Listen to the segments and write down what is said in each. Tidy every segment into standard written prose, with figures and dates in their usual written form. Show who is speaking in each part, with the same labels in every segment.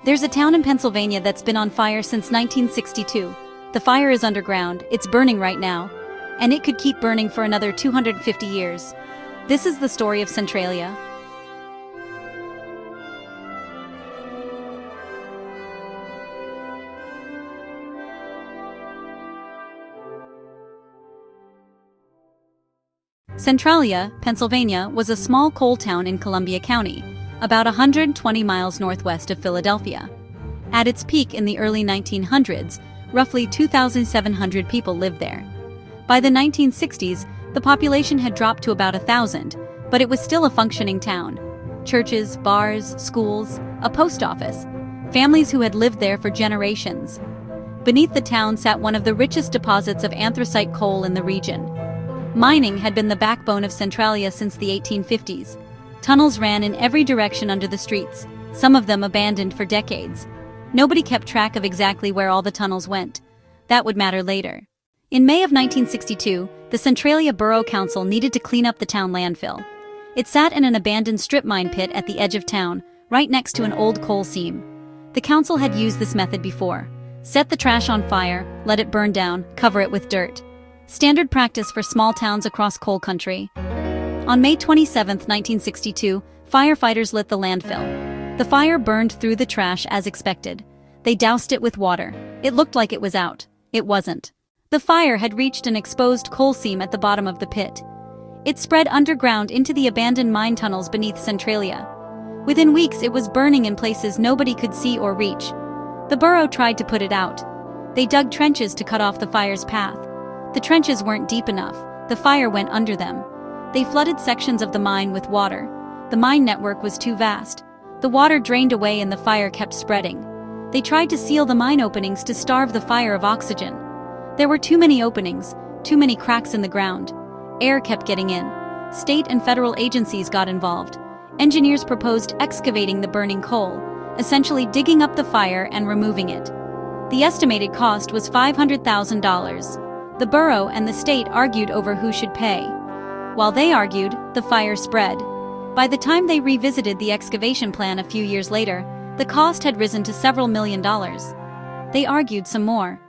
Speaker 1: There's a town in Pennsylvania that's been on fire since 1962. The fire is underground, it's burning right now, and it could keep burning for another 250 years. This is the story of Centralia. Centralia, Pennsylvania, was a small coal town in Columbia County, about 120 miles northwest of Philadelphia. At its peak in the early 1900s, roughly 2,700 people lived there. By the 1960s, the population had dropped to about 1,000, but it was still a functioning town. Churches, bars, schools, a post office, families who had lived there for generations. Beneath the town sat one of the richest deposits of anthracite coal in the region. Mining had been the backbone of Centralia since the 1850s. Tunnels ran in every direction under the streets, some of them abandoned for decades. Nobody kept track of exactly where all the tunnels went. That would matter later. In May of 1962, the Centralia Borough Council needed to clean up the town landfill. It sat in an abandoned strip mine pit at the edge of town, right next to an old coal seam. The council had used this method before. Set the trash on fire, let it burn down, cover it with dirt. Standard practice for small towns across coal country. On May 27, 1962, firefighters lit the landfill. The fire burned through the trash as expected. They doused it with water. It looked like it was out. It wasn't. The fire had reached an exposed coal seam at the bottom of the pit. It spread underground into the abandoned mine tunnels beneath Centralia. Within weeks, it was burning in places nobody could see or reach. The borough tried to put it out. They dug trenches to cut off the fire's path. The trenches weren't deep enough. The fire went under them. They flooded sections of the mine with water. The mine network was too vast. The water drained away and the fire kept spreading. They tried to seal the mine openings to starve the fire of oxygen. There were too many openings, too many cracks in the ground. Air kept getting in. State and federal agencies got involved. Engineers proposed excavating the burning coal, essentially digging up the fire and removing it. The estimated cost was $500,000. The borough and the state argued over who should pay. While they argued, the fire spread. By the time they revisited the excavation plan a few years later, the cost had risen to several $1,000,000. They argued some more.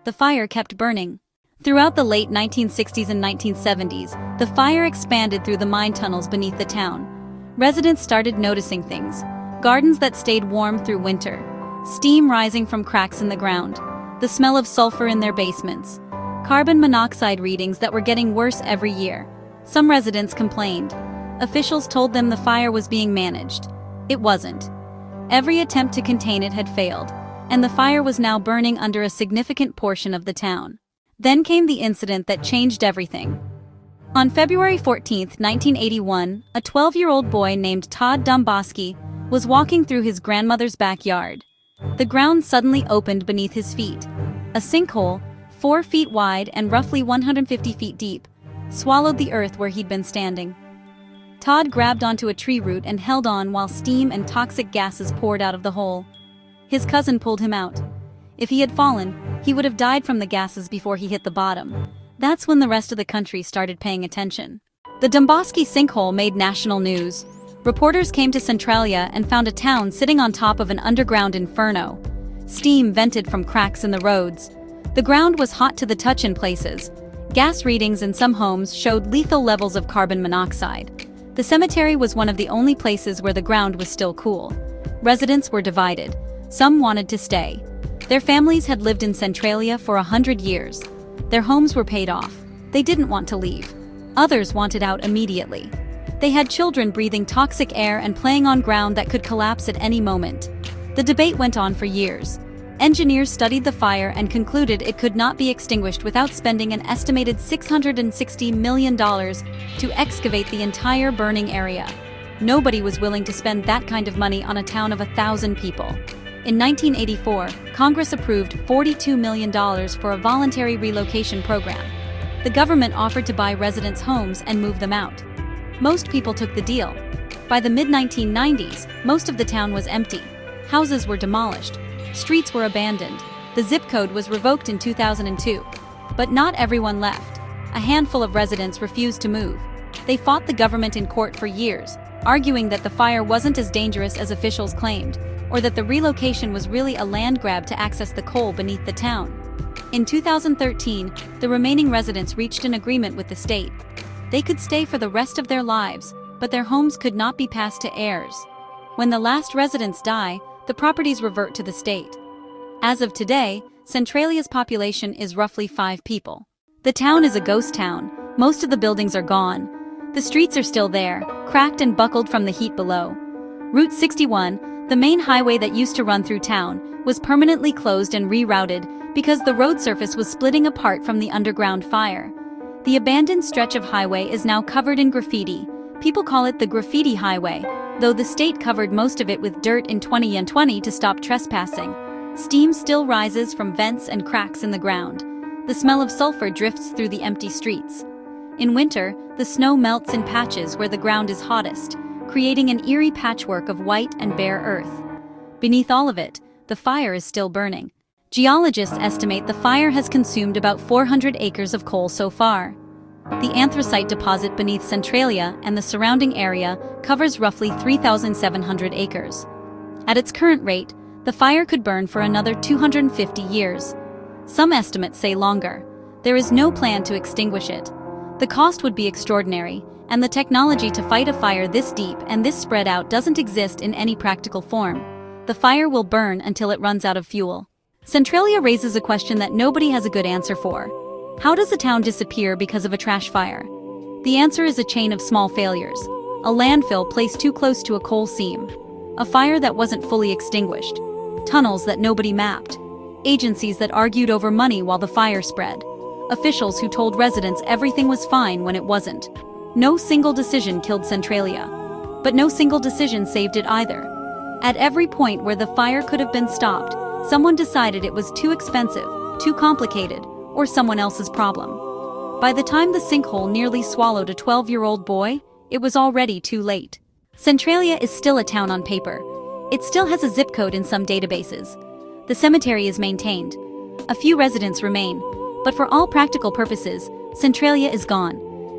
Speaker 1: The fire kept burning. Throughout the late 1960s and 1970s, the fire expanded through the mine tunnels beneath the town. Residents started noticing things. Gardens that stayed warm through winter. Steam rising from cracks in the ground. The smell of sulfur in their basements. Carbon monoxide readings that were getting worse every year. Some residents complained. Officials told them the fire was being managed. It wasn't. Every attempt to contain it had failed, and the fire was now burning under a significant portion of the town. Then came the incident that changed everything. On February 14, 1981, a 12-year-old boy named Todd Domboski was walking through his grandmother's backyard. The ground suddenly opened beneath his feet. A sinkhole, 4 feet wide and roughly 150 feet deep, swallowed the earth where he'd been standing. Todd grabbed onto a tree root and held on while steam and toxic gases poured out of the hole. His cousin pulled him out. If he had fallen, he would have died from the gases before he hit the bottom. That's when the rest of the country started paying attention. The Domboski sinkhole made national news. Reporters came to Centralia and found a town sitting on top of an underground inferno. Steam vented from cracks in the roads. The ground was hot to the touch in places. Gas readings in some homes showed lethal levels of carbon monoxide. The cemetery was one of the only places where the ground was still cool. Residents were divided. Some wanted to stay. Their families had lived in Centralia for 100 years. Their homes were paid off. They didn't want to leave. Others wanted out immediately. They had children breathing toxic air and playing on ground that could collapse at any moment. The debate went on for years. Engineers studied the fire and concluded it could not be extinguished without spending an estimated $660 million to excavate the entire burning area. Nobody was willing to spend that kind of money on a town of 1,000 people. In 1984, Congress approved $42 million for a voluntary relocation program. The government offered to buy residents' homes and move them out. Most people took the deal. By the mid-1990s, most of the town was empty. Houses were demolished. Streets were abandoned. The zip code was revoked in 2002. But not everyone left. A handful of residents refused to move. They fought the government in court for years, arguing that the fire wasn't as dangerous as officials claimed, or that the relocation was really a land grab to access the coal beneath the town. In 2013, the remaining residents reached an agreement with the state. They could stay for the rest of their lives, but their homes could not be passed to heirs. When the last residents die, the properties revert to the state. As of today, Centralia's population is roughly 5 people. The town is a ghost town. Most of the buildings are gone. The streets are still there, cracked and buckled from the heat below. Route 61, the main highway that used to run through town, was permanently closed and rerouted because the road surface was splitting apart from the underground fire. The abandoned stretch of highway is now covered in graffiti. People call it the Graffiti Highway, though the state covered most of it with dirt in 2020 to stop trespassing. Steam still rises from vents and cracks in the ground. The smell of sulfur drifts through the empty streets. In winter, the snow melts in patches where the ground is hottest, creating an eerie patchwork of white and bare earth. Beneath all of it, the fire is still burning. Geologists estimate the fire has consumed about 400 acres of coal so far. The anthracite deposit beneath Centralia and the surrounding area covers roughly 3,700 acres. At its current rate, the fire could burn for another 250 years. Some estimates say longer. There is no plan to extinguish it. The cost would be extraordinary, and the technology to fight a fire this deep and this spread out doesn't exist in any practical form. The fire will burn until it runs out of fuel. Centralia raises a question that nobody has a good answer for. How does a town disappear because of a trash fire? The answer is a chain of small failures. A landfill placed too close to a coal seam. A fire that wasn't fully extinguished. Tunnels that nobody mapped. Agencies that argued over money while the fire spread. Officials who told residents everything was fine when it wasn't. No single decision killed Centralia. But no single decision saved it either. At every point where the fire could have been stopped, someone decided it was too expensive, too complicated, or someone else's problem. By the time the sinkhole nearly swallowed a 12-year-old boy, it was already too late. Centralia is still a town on paper. It still has a zip code in some databases. The cemetery is maintained. A few residents remain, but for all practical purposes, Centralia is gone.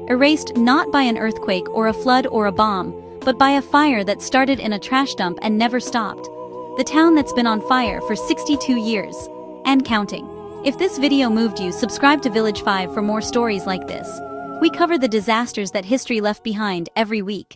Speaker 1: Erased not by an earthquake or a flood or a bomb, but by a fire that started in a trash dump and never stopped. The town that's been on fire for 62 years. And counting. If this video moved you, subscribe to Village 5 for more stories like this. We cover the disasters that history left behind every week.